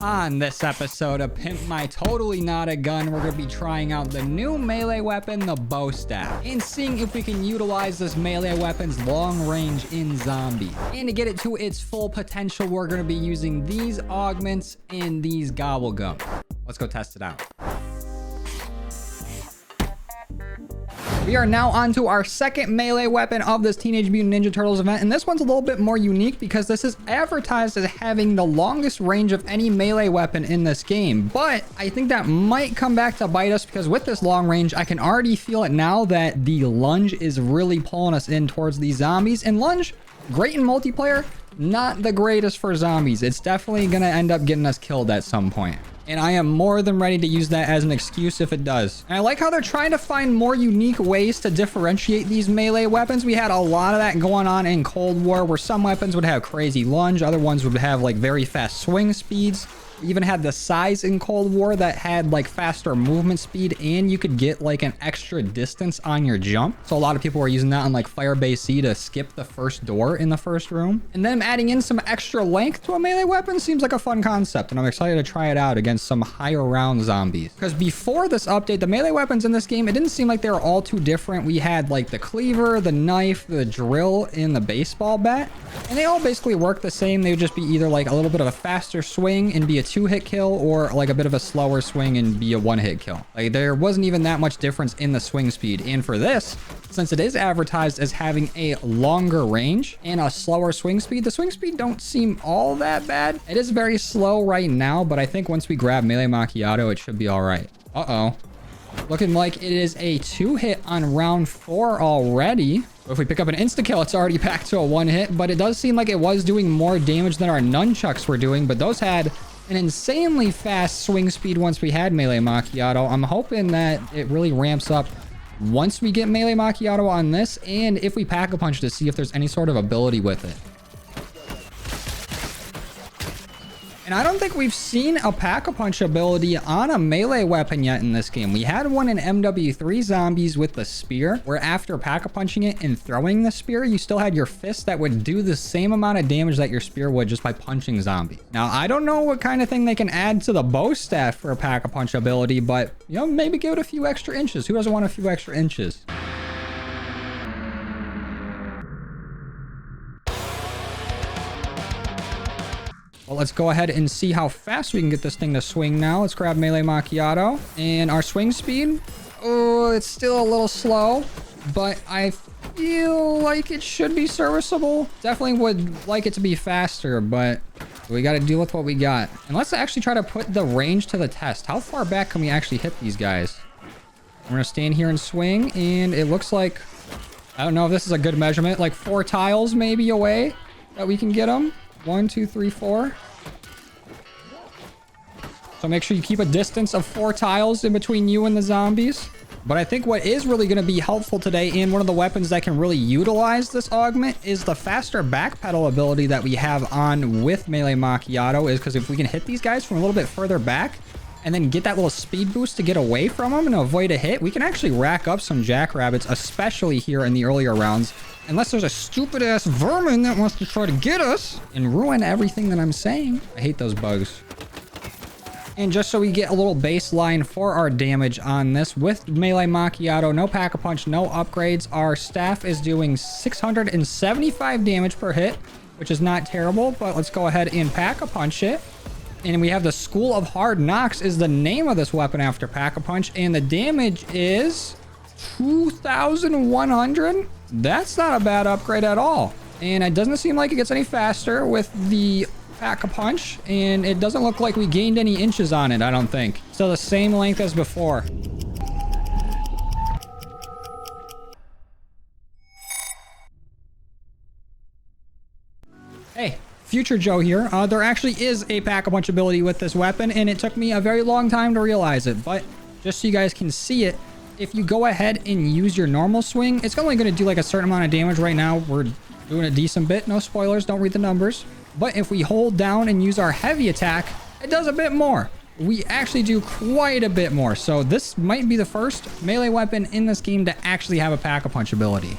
On this episode of Pimp My Totally Not a Gun, we're going to be trying out the new melee weapon, the bow staff, and seeing if we can utilize this melee weapon's long range in zombies. And to get it to its full potential, we're going to be using these augments and these gobble gum. Let's go test it out. We are now on to our second melee weapon of this Teenage Mutant Ninja Turtles event, and this one's a little bit more unique because this is advertised as having the longest range of any melee weapon in this game. But I think that might come back to bite us because with this long range, I can already feel it now that the lunge is really pulling us in towards these zombies. And lunge, great in multiplayer, not the greatest for zombies. It's definitely going to end up getting us killed at some point. And I am more than ready to use that as an excuse if it does. And I like how they're trying to find more unique ways to differentiate these melee weapons. We had a lot of that going on in Cold War, where some weapons would have crazy lunge, other ones would have like very fast swing speeds. We even had the size in Cold War that had like faster movement speed, and you could get like an extra distance on your jump. So a lot of people were using that on like Firebase C to skip the first door in the first room. And then adding in some extra length to a melee weapon seems like a fun concept, and I'm excited to try it out against some higher round zombies. Because before this update, the melee weapons in this game, it didn't seem like they were all too different. We had like the cleaver, the knife, the drill, and the baseball bat. And they all basically work the same. They would just be either like a little bit of a faster swing and be a 2-hit kill, or like a bit of a slower swing and be a 1-hit kill. Like there wasn't even that much difference in the swing speed. And for this, since it is advertised as having a longer range and a slower swing speed, the swing speed don't seem all that bad. It is very slow right now, but I think once we grab melee macchiato, it should be all right. Uh-oh. Looking like it is a 2-hit on round 4 already. So if we pick up an insta-kill, it's already back to a 1-hit, but it does seem like it was doing more damage than our nunchucks were doing, but those had an insanely fast swing speed once we had melee macchiato. I'm hoping that it really ramps up once we get melee macchiato on this, and if we pack a punch to see if there's any sort of ability with it. And I don't think we've seen a pack-a-punch ability on a melee weapon yet in this game. We had one in MW3 Zombies with the spear, where after pack-a-punching it and throwing the spear, you still had your fist that would do the same amount of damage that your spear would just by punching zombies. Now, I don't know what kind of thing they can add to the bow staff for a pack-a-punch ability, but, you know, maybe give it a few extra inches. Who doesn't want a few extra inches? Well, let's go ahead and see how fast we can get this thing to swing now. Let's grab melee macchiato. And our swing speed, oh, it's still a little slow, but I feel like it should be serviceable. Definitely would like it to be faster, but we got to deal with what we got. And let's actually try to put the range to the test. How far back can we actually hit these guys? We're going to stand here and swing, and it looks like, I don't know if this is a good measurement, like 4 tiles maybe away that we can get them. 1, 2, 3, 4. So make sure you keep a distance of 4 tiles in between you and the zombies. But I think what is really going to be helpful today, and one of the weapons that can really utilize this augment, is the faster backpedal ability that we have on with melee macchiato. Is because if we can hit these guys from a little bit further back and then get that little speed boost to get away from them and avoid a hit, we can actually rack up some jackrabbits, especially here in the earlier rounds. Unless there's a stupid ass vermin that wants to try to get us and ruin everything that I'm saying. I hate those bugs. And just so we get a little baseline for our damage on this, with melee macchiato, no pack-a-punch, no upgrades, our staff is doing 675 damage per hit, which is not terrible, but let's go ahead and pack-a-punch it. And we have the School of Hard Knocks is the name of this weapon after pack-a-punch, and the damage is 2,100. That's not a bad upgrade at all. And it doesn't seem like it gets any faster with the pack-a-punch, and it doesn't look like we gained any inches on it, I don't think. Still the same length as before. Hey, Future Joe here. There actually is a pack-a-punch ability with this weapon, and it took me a very long time to realize it, but just so you guys can see it, if you go ahead and use your normal swing, it's only going to do like a certain amount of damage. Right now, we're doing a decent bit. No spoilers. Don't read the numbers. But if we hold down and use our heavy attack, it does a bit more. We actually do quite a bit more. So this might be the first melee weapon in this game to actually have a pack-a-punch ability.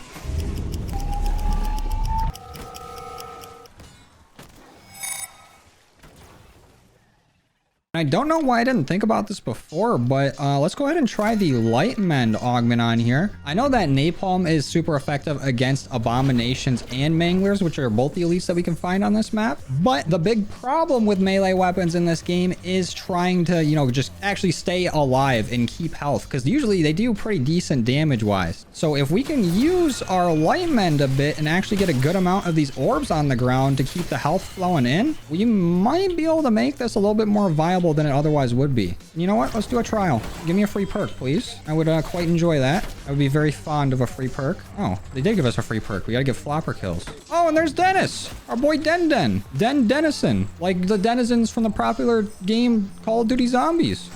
I don't know why I didn't think about this before, but let's go ahead and try the Light Mend augment on here. I know that Napalm is super effective against Abominations and Manglers, which are both the elites that we can find on this map. But the big problem with melee weapons in this game is trying to, you know, just actually stay alive and keep health, because usually they do pretty decent damage-wise. So if we can use our Light Mend a bit and actually get a good amount of these orbs on the ground to keep the health flowing in, we might be able to make this a little bit more viable than it otherwise would be. You know what? Let's do a trial. Give me a free perk, please. I would quite enjoy that. I would be very fond of a free perk. Oh, they did give us a free perk. We gotta get flopper kills. Oh, and there's Dennis, our boy Dennison, like the denizens from the popular game Call of Duty Zombies.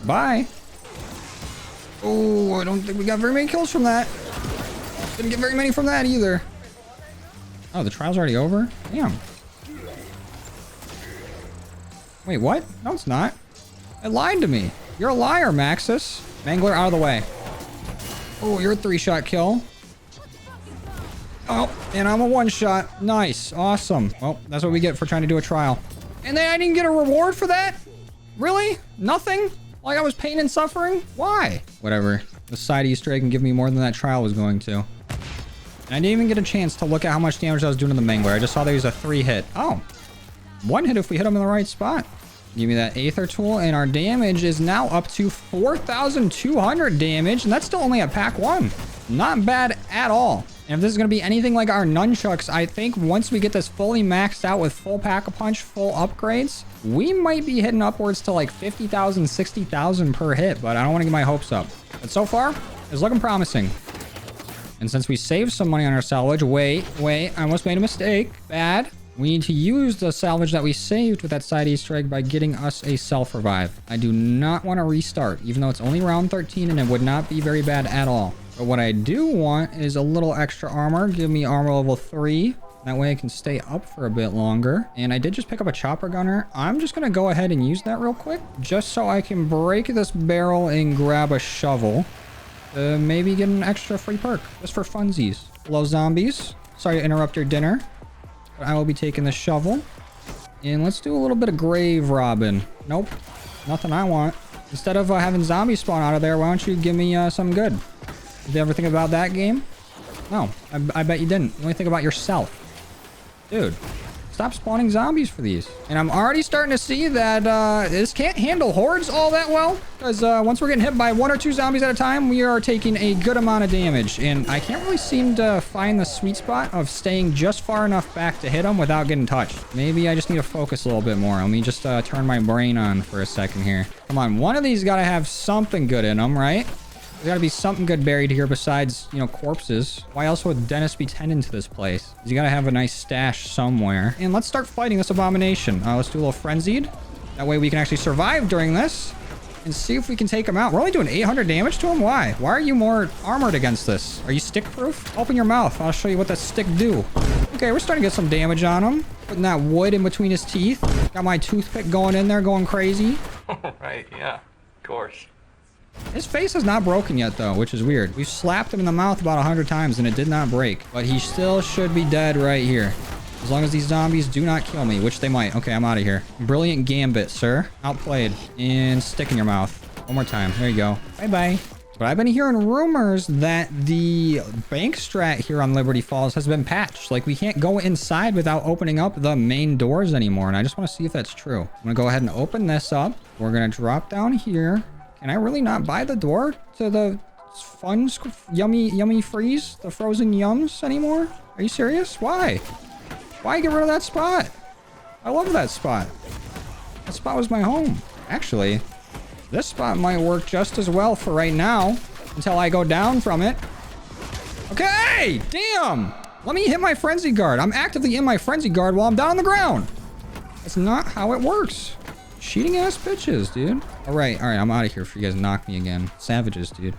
Bye. Oh, I don't think we got very many kills from that. Didn't get very many from that either. Oh, the trial's already over? Damn. Wait, what? No, it's not. It lied to me. You're a liar, Maxis. Mangler, out of the way. Oh, you're a 3-shot kill. Oh, and I'm a 1-shot. Nice. Awesome. Well, that's what we get for trying to do a trial. And then I didn't get a reward for that? Really? Nothing? Like I was pain and suffering? Why? Whatever. The side Easter egg can give me more than that trial was going to. And I didn't even get a chance to look at how much damage I was doing to the Mangler. I just saw that he was a 3-hit. Oh. 1 hit if we hit him in the right spot. Give me that Aether tool, and our damage is now up to 4,200 damage, and that's still only at pack 1. Not bad at all. And if this is going to be anything like our nunchucks, I think once we get this fully maxed out with full pack-a-punch, full upgrades, we might be hitting upwards to like 50,000, 60,000 per hit, but I don't want to get my hopes up. But so far, it's looking promising. And since we saved some money on our salvage, wait, I almost made a mistake. Bad. We need to use the salvage that we saved with that side Easter egg by getting us a self-revive. I do not want to restart, even though it's only round 13 and it would not be very bad at all. But what I do want is a little extra armor. Give me armor level 3. That way I can stay up for a bit longer. And I did just pick up a chopper gunner. I'm just going to go ahead and use that real quick, just so I can break this barrel and grab a shovel. Maybe get an extra free perk, just for funsies. Hello, zombies. Sorry to interrupt your dinner. I will be taking the shovel. And let's do a little bit of grave robbing. Nope. Nothing I want. Instead of having zombies spawn out of there, why don't you give me something good? Did you ever think about that game? No. I bet you didn't. You only think about yourself. Dude. Stop spawning zombies for these. And I'm already starting to see that this can't handle hordes all that well. Because once we're getting hit by 1 or 2 zombies at a time, we are taking a good amount of damage. And I can't really seem to find the sweet spot of staying just far enough back to hit them without getting touched. Maybe I just need to focus a little bit more. Let me just turn my brain on for a second here. Come on, one of these got to have something good in them, right? There's got to be something good buried here besides, you know, corpses. Why else would Dennis be tending to this place? You got to have a nice stash somewhere. And let's start fighting this Abomination. Let's do a little frenzied. That way we can actually survive during this and see if we can take him out. We're only doing 800 damage to him. Why? Why are you more armored against this? Are you stick proof? Open your mouth. I'll show you what that stick do. Okay, we're starting to get some damage on him. Putting that wood in between his teeth. Got my toothpick going in there, going crazy. Right, yeah, of course. His face is not broken yet, though, which is weird. We've slapped him in the mouth about 100 times, and it did not break. But he still should be dead right here. As long as these zombies do not kill me, which they might. Okay, I'm out of here. Brilliant gambit, sir. Outplayed. And stick in your mouth. One more time. There you go. Bye-bye. But I've been hearing rumors that the bank strat here on Liberty Falls has been patched. Like, we can't go inside without opening up the main doors anymore. And I just want to see if that's true. I'm going to go ahead and open this up. We're going to drop down here. Can I really not buy the door to the fun, yummy freeze? The frozen yums anymore? Are you serious? Why? Why get rid of that spot? I love that spot. That spot was my home. Actually, this spot might work just as well for right now until I go down from it. Okay, damn. Let me hit my frenzy guard. I'm actively in my frenzy guard while I'm down on the ground. That's not how it works. Cheating ass bitches, dude. All right, I'm out of here before you guys knock me again. Savages, dude.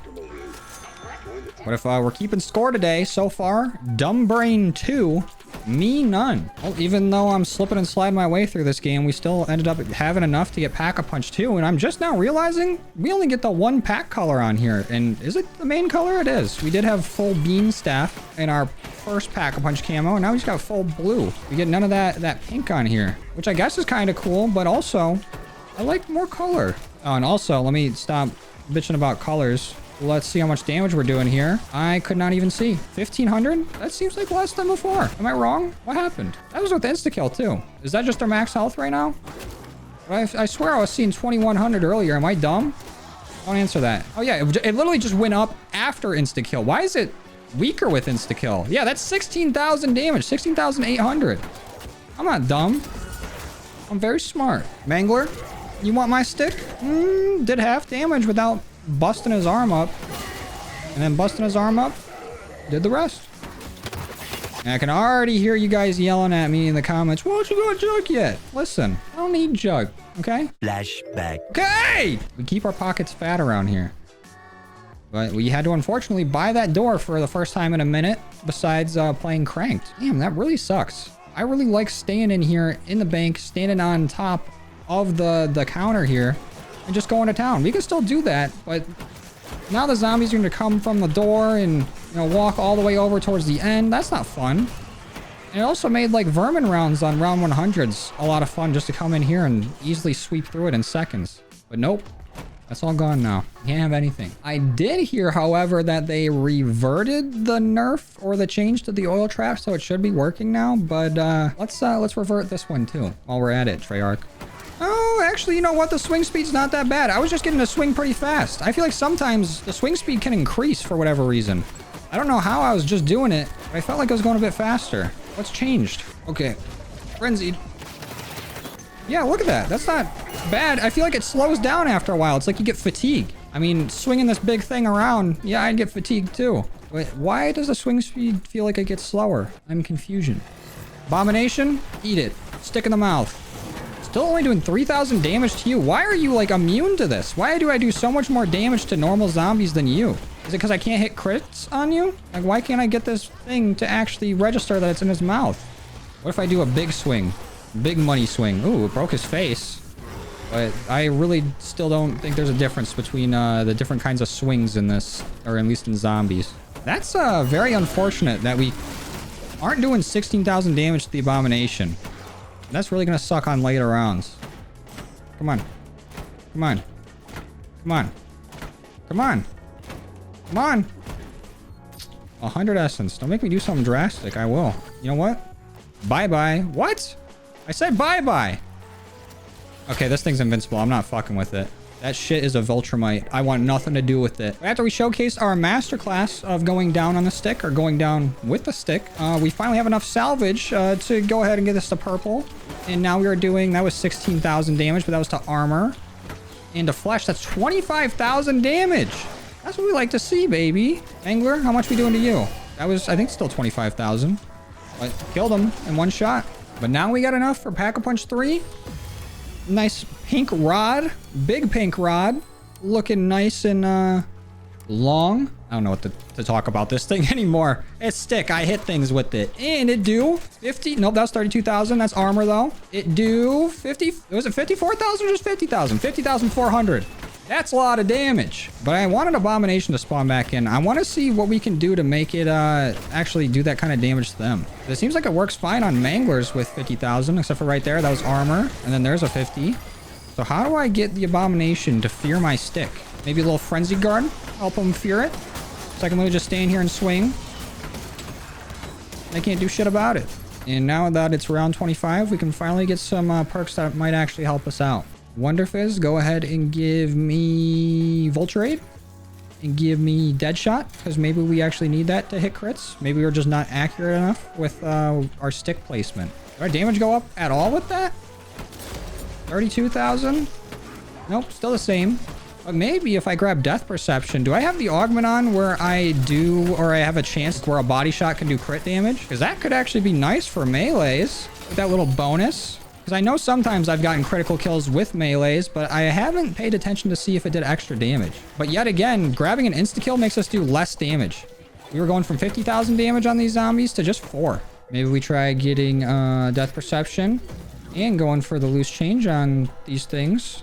What if we're keeping score today so far? Dumb Brain 2, me none. Well, even though I'm slipping and sliding my way through this game, we still ended up having enough to get Pack-a-Punch 2, and I'm just now realizing we only get the 1 pack color on here. And is it the main color? It is. We did have full beam staff in our first Pack-a-Punch camo, and now we just got full blue. We get none of that pink on here, which I guess is kind of cool, but also I like more color. Oh, and also, let me stop bitching about colors. Let's see how much damage we're doing here. I could not even see. 1,500? That seems like less than before. Am I wrong? What happened? That was with insta-kill too. Is that just their max health right now? I swear I was seeing 2,100 earlier. Am I dumb? Don't answer that. Oh yeah, it literally just went up after insta-kill. Why is it weaker with insta-kill? Yeah, that's 16,000 damage. 16,800. I'm not dumb. I'm very smart. Mangler, you want my stick? Did half damage without busting his arm up. And then busting his arm up, did the rest. And I can already hear you guys yelling at me in the comments. Why don't you got jug yet? Listen, I don't need jug, okay? Flashback. Okay! We keep our pockets fat around here. But we had to unfortunately buy that door for the first time in a minute, besides playing cranked. Damn, that really sucks. I really like staying in here in the bank, standing on top of the counter here, and just going to town. We can still do that, but now the zombies are going to come from the door and, walk all the way over towards the end. That's not fun. And it also made like vermin rounds on round 100s a lot of fun, just to come in here and easily sweep through it in seconds. But nope. That's all gone now. Can't have anything. I did hear, however, that they reverted the nerf or the change to the oil trap, so it should be working now. But let's revert this one too while we're at it, Treyarch. Oh, actually, you know what? The swing speed's not that bad. I was just getting to swing pretty fast. I feel like sometimes the swing speed can increase for whatever reason. I don't know how I was just doing it, but I felt like I was going a bit faster. What's changed? Okay. Frenzied. Yeah, look at that. That's not bad. I feel like it slows down after a while. It's like you get fatigue. I mean, swinging this big thing around, yeah, I'd get fatigued too. But why does the swing speed feel like it gets slower? I'm confusion. Abomination, eat it. Stick in the mouth. Still only doing 3,000 damage to you. Why are you like immune to this? Why do I do so much more damage to normal zombies than you? Is it because I can't hit crits on you? Like, why can't I get this thing to actually register that it's in his mouth? What if I do a big swing? Big money swing. Ooh, it broke his face. But I really still don't think there's a difference between the different kinds of swings in this, or at least in zombies. That's very unfortunate that we aren't doing 16,000 damage to the Abomination. That's really gonna suck on later rounds. Come on. Come on. Come on. Come on. Come on. 100 essence. Don't make me do something drastic. I will. You know what? Bye-bye. What? I said bye-bye. Okay, this thing's invincible. I'm not fucking with it. That shit is a Viltrumite. I want nothing to do with it. After we showcased our masterclass of going down on the stick, or going down with the stick, we finally have enough salvage to go ahead and get this to purple. And now we are doing, that was 16,000 damage, but that was to armor. And to flesh, that's 25,000 damage. That's what we like to see, baby. Angler, how much we doing to you? That was, I think, still 25,000. But killed him in one shot. But now we got enough for Pack-a-Punch 3. Nice pink rod. Big pink rod. Looking nice and long. I don't know what to talk about this thing anymore. It's stick. I hit things with it. And it do 50. Nope, that's 32,000. That's armor though. It do 50. Was it 54,000 or just 50,000? 50,400. That's a lot of damage. But I wanted Abomination to spawn back in. I want to see what we can do to make it actually do that kind of damage to them. It seems like it works fine on Manglers with 50,000, except for right there. That was armor. And then there's a 50. So how do I get the Abomination to fear my stick? Maybe a little Frenzy Guard. Help him fear it. So I can literally just stand here and swing. They can't do shit about it. And now that it's round 25, we can finally get some perks that might actually help us out. Wonder Fizz, go ahead and give me Vulturade. And give me Deadshot, because maybe we actually need that to hit crits. Maybe we're just not accurate enough with our stick placement. Did our damage go up at all with that? 32,000? Nope, still the same. But maybe if I grab Death Perception, do I have the Augment on where I do, or I have a chance where a body shot can do crit damage? Because that could actually be nice for melees with that little bonus. Because I know sometimes I've gotten critical kills with melees, but I haven't paid attention to see if it did extra damage. But yet again, grabbing an insta-kill makes us do less damage. We were going from 50,000 damage on these zombies to just 4. Maybe we try getting Death Perception and going for the loose change on these things.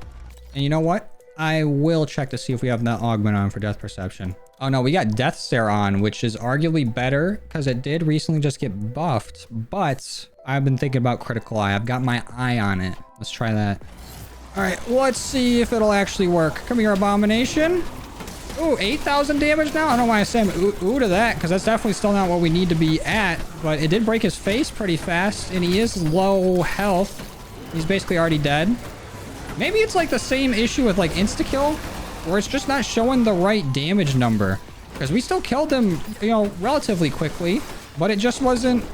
And you know what? I will check to see if we have that Augment on for Death Perception. Oh no, we got Death Stare on, which is arguably better because it did recently just get buffed, but I've been thinking about Critical Eye. I've got my eye on it. Let's try that. All right, let's see if it'll actually work. Come here, Abomination. Ooh, 8,000 damage now? I don't know why I said ooh to that, because that's definitely still not what we need to be at. But it did break his face pretty fast, and he is low health. He's basically already dead. Maybe it's like the same issue with like insta-kill, where it's just not showing the right damage number. Because we still killed him, you know, relatively quickly, but it just wasn't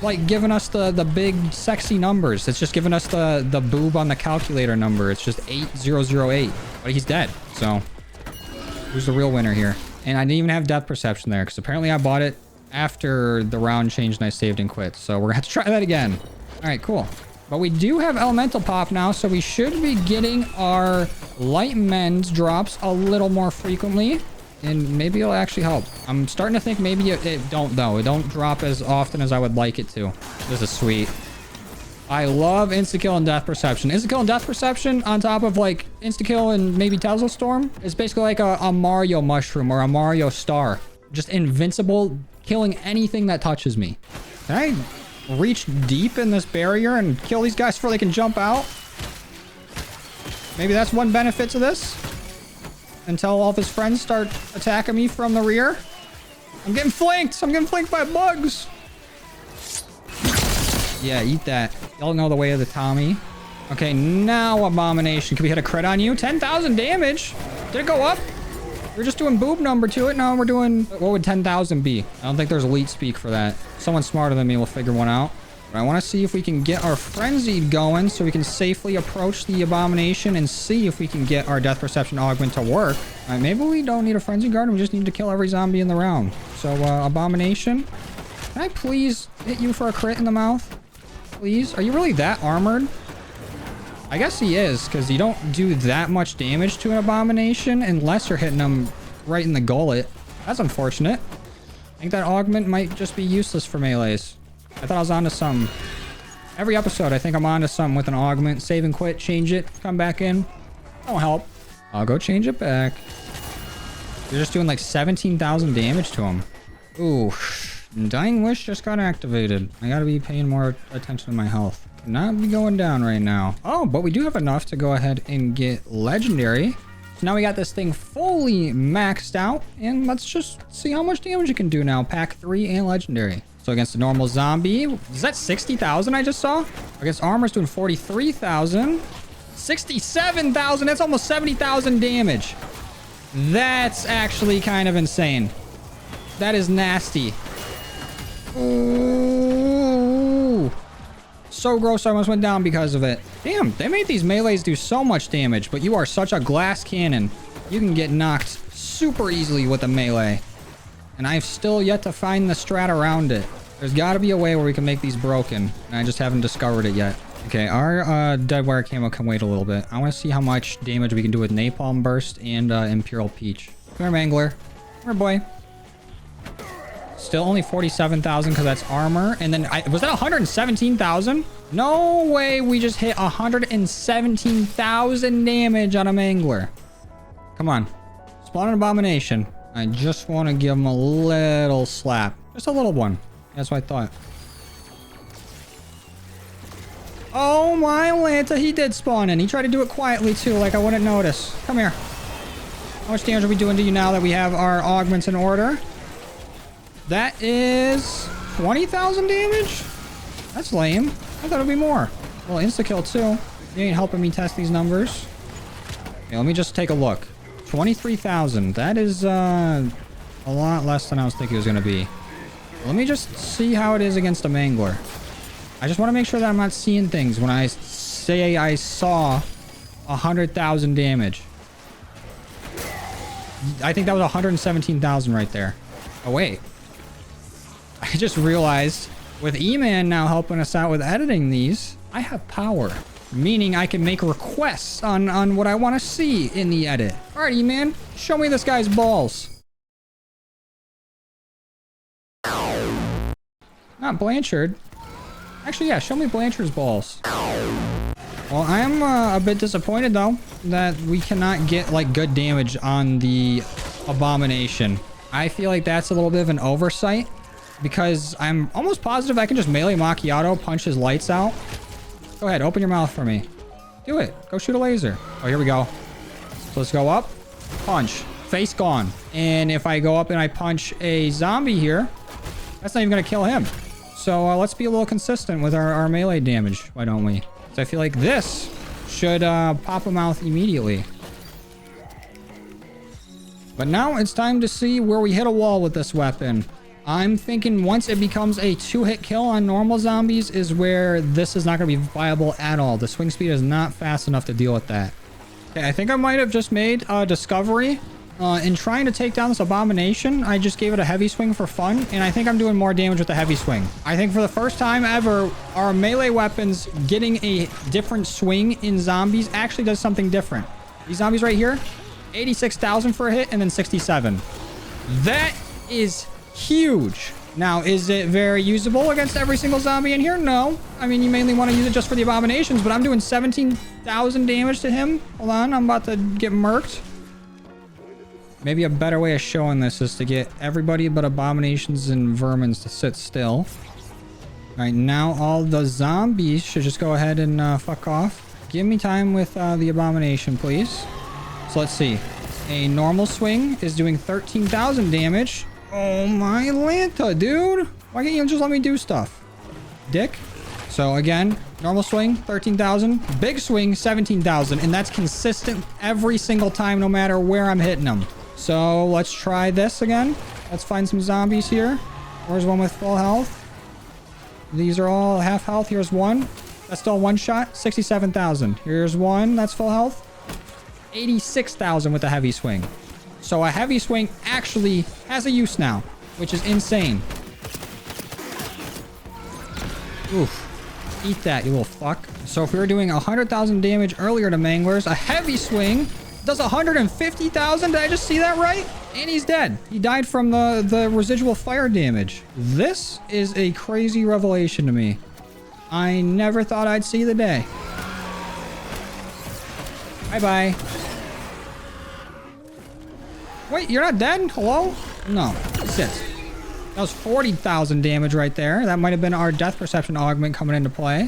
like giving us the big sexy numbers. It's just giving us the boob on the calculator number. It's just 8008, but he's dead. So who's the real winner here? And I didn't even have death perception there because apparently I bought it after the round changed and I saved and quit. So we're gonna have to try that again. All right, cool. But we do have elemental pop now, so we should be getting our light mends drops a little more frequently. And maybe it'll actually help. I'm starting to think maybe it don't though. It don't drop as often as I would like it to. This is sweet. I love insta-kill and death perception. Insta-kill and death perception on top of like insta-kill and maybe Tesla Storm. It's basically like a Mario mushroom or a Mario star. Just invincible, killing anything that touches me. Can I reach deep in this barrier and kill these guys before they can jump out? Maybe that's one benefit to this. Until all of his friends start attacking me from the rear. I'm getting flanked. I'm getting flanked by bugs. Yeah, eat that. Y'all know the way of the Tommy. Okay, now Abomination. Can we hit a crit on you? 10,000 damage. Did it go up? We're just doing boob number to it. No, we're doing... What would 10,000 be? I don't think there's elite speak for that. Someone smarter than me will figure one out. But I want to see if we can get our frenzied going so we can safely approach the Abomination and see if we can get our death perception augment to work. All right, maybe we don't need a frenzy guard. We just need to kill every zombie in the round. So, Abomination, can I please hit you for a crit in the mouth? Please? Are you really that armored? I guess he is, because you don't do that much damage to an Abomination unless you're hitting him right in the gullet. That's unfortunate. I think that augment might just be useless for melees. I thought I was onto something. Every episode, I think I'm onto something with an augment. Save and quit, change it, come back in. Don't help. I'll go change it back. You're just doing like 17,000 damage to him. Ooh. Dying Wish just got activated. I gotta be paying more attention to my health. Not be going down right now. Oh, but we do have enough to go ahead and get legendary. So now we got this thing fully maxed out. And let's just see how much damage it can do now. Pack 3 and legendary. So against the normal zombie, is that 60,000 I just saw? Against armor's doing 43,000. 67,000, that's almost 70,000 damage. That's actually kind of insane. That is nasty. Ooh. So gross, I almost went down because of it. Damn, they made these melees do so much damage, but you are such a glass cannon. You can get knocked super easily with a melee. And I've still yet to find the strat around it. There's got to be a way where we can make these broken. And I just haven't discovered it yet. Okay, our dead wire camo can wait a little bit. I want to see how much damage we can do with Napalm Burst and Imperial Peach. Come here, Mangler. Come here, boy. Still only 47,000 because that's armor. And then, was that 117,000? No way we just hit 117,000 damage on a Mangler. Come on. Spawn an Abomination. I just want to give him a little slap. Just a little one. That's what I thought. Oh my Lanta, he did spawn in. He tried to do it quietly too, like I wouldn't notice. Come here. How much damage are we doing to you now that we have our augments in order? That is 20,000 damage? That's lame. I thought it'd be more. Well, insta-kill too. You ain't helping me test these numbers. Okay, let me just take a look. 23,000. That is a lot less than I was thinking it was going to be. Let me just see how it is against a Mangler. I just want to make sure that I'm not seeing things when I say I saw 100,000 damage. I think that was 117,000 right there. Oh, wait. I just realized with E-Man now helping us out with editing these, I have power. Meaning I can make requests on what I want to see in the edit. All right, E-Man, show me this guy's balls. Not Blanchard. Actually, yeah, show me Blanchard's balls. Well, I am a bit disappointed, though, that we cannot get, like, good damage on the Abomination. I feel like that's a little bit of an oversight, because I'm almost positive I can just melee macchiato, punch his lights out. Go ahead, open your mouth for me. Do it. Go shoot a laser. Oh, here we go. So let's go up. Punch. Face gone. And if I go up and I punch a zombie here, that's not even going to kill him. So let's be a little consistent with our melee damage. Why don't we? So I feel like this should pop him out immediately. But now it's time to see where we hit a wall with this weapon. I'm thinking once it becomes a 2-hit kill on normal zombies is where this is not going to be viable at all. The swing speed is not fast enough to deal with that. Okay, I think I might have just made a discovery. In trying to take down this Abomination, I just gave it a heavy swing for fun, and I think I'm doing more damage with the heavy swing. I think for the first time ever, our melee weapons getting a different swing in zombies actually does something different. These zombies right here, 86,000 for a hit, and then 67. That is huge. Now, is it very usable against every single zombie in here? No. I mean, you mainly want to use it just for the Abominations, but I'm doing 17,000 damage to him. Hold on, I'm about to get murked. Maybe a better way of showing this is to get everybody but Abominations and Vermins to sit still. All right, now all the zombies should just go ahead and fuck off. Give me time with the Abomination, please. So let's see. A normal swing is doing 13,000 damage. Oh my Lanta, dude. Why can't you just let me do stuff? Dick. So again, normal swing, 13,000. Big swing, 17,000. And that's consistent every single time, no matter where I'm hitting them. So let's try this again. Let's find some zombies here. Where's one with full health? These are all half health. Here's one. That's still one shot. 67,000. Here's one. That's full health. 86,000 with a heavy swing. So a heavy swing actually has a use now, which is insane. Oof. Eat that, you little fuck. So if we were doing 100,000 damage earlier to Manglers, a heavy swing does 150,000. Did I just see that right? And he's dead. He died from the residual fire damage. This is a crazy revelation to me. I never thought I'd see the day. Bye-bye. Wait, you're not dead? Hello? No. Sit. That was 40,000 damage right there. That might have been our death perception augment coming into play.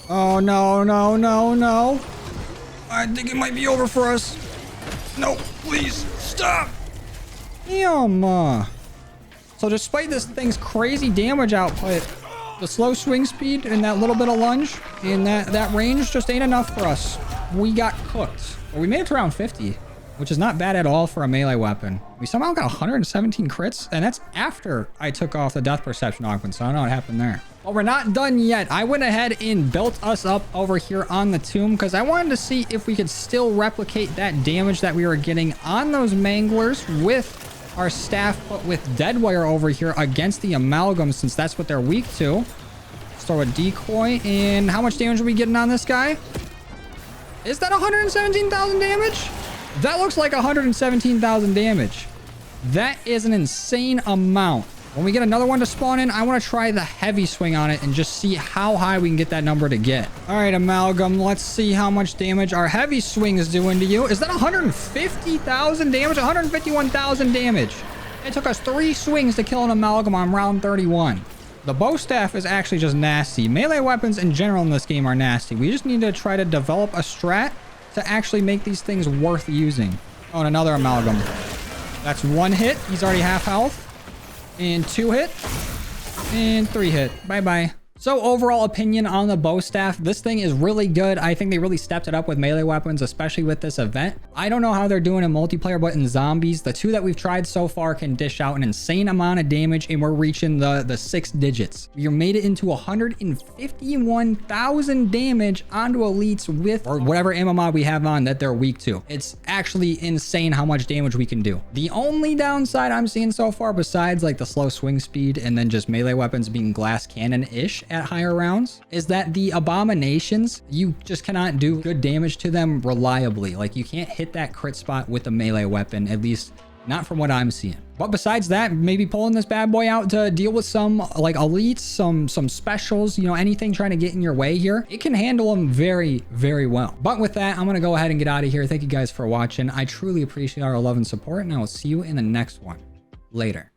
Oh, no, no, no, no. I think it might be over for us. No, please, stop. Damn. So despite this thing's crazy damage output, the slow swing speed and that little bit of lunge and that range just ain't enough for us. We got cooked. Well, we made it to round 50, which is not bad at all for a melee weapon. We somehow got 117 crits, and that's after I took off the death perception augment, so I don't know what happened there. Well, we're not done yet. I went ahead and built us up over here on the tomb because I wanted to see if we could still replicate that damage that we were getting on those Manglers with our staff, but with dead wire over here against the amalgam, since that's what they're weak to. Let's throw a decoy, and how much damage are we getting on this guy? Is that 117,000 damage? That looks like 117,000 damage. That is an insane amount. When we get another one to spawn in, I want to try the heavy swing on it and just see how high we can get that number to get. All right, amalgam, let's see how much damage our heavy swing is doing to you. Is that 150,000 damage? 151,000 damage. It took us 3 swings to kill an amalgam on round 31. The bow staff is actually just nasty. Melee weapons in general in this game are nasty. We just need to try to develop a strat to actually make these things worth using. Oh, and another amalgam. That's 1 hit. He's already half health. And 2 hit. And 3 hit. Bye-bye. So overall opinion on the bow staff, this thing is really good. I think they really stepped it up with melee weapons, especially with this event. I don't know how they're doing in multiplayer, but in zombies, the 2 that we've tried so far can dish out an insane amount of damage, and we're reaching the 6 digits. We made it into 151,000 damage onto elites with or whatever ammo mod we have on that they're weak to. It's actually insane how much damage we can do. The only downside I'm seeing so far, besides like the slow swing speed and then just melee weapons being glass cannon-ish at higher rounds, is that the Abominations, you just cannot do good damage to them reliably. Like, you can't hit that crit spot with a melee weapon, at least not from what I'm seeing. But besides that, maybe pulling this bad boy out to deal with some like elites, some specials, you know, anything trying to get in your way here, it can handle them very, very well. But with that, I'm gonna go ahead and get out of here. Thank you guys for watching. I truly appreciate our love and support, and I will see you in the next one. Later.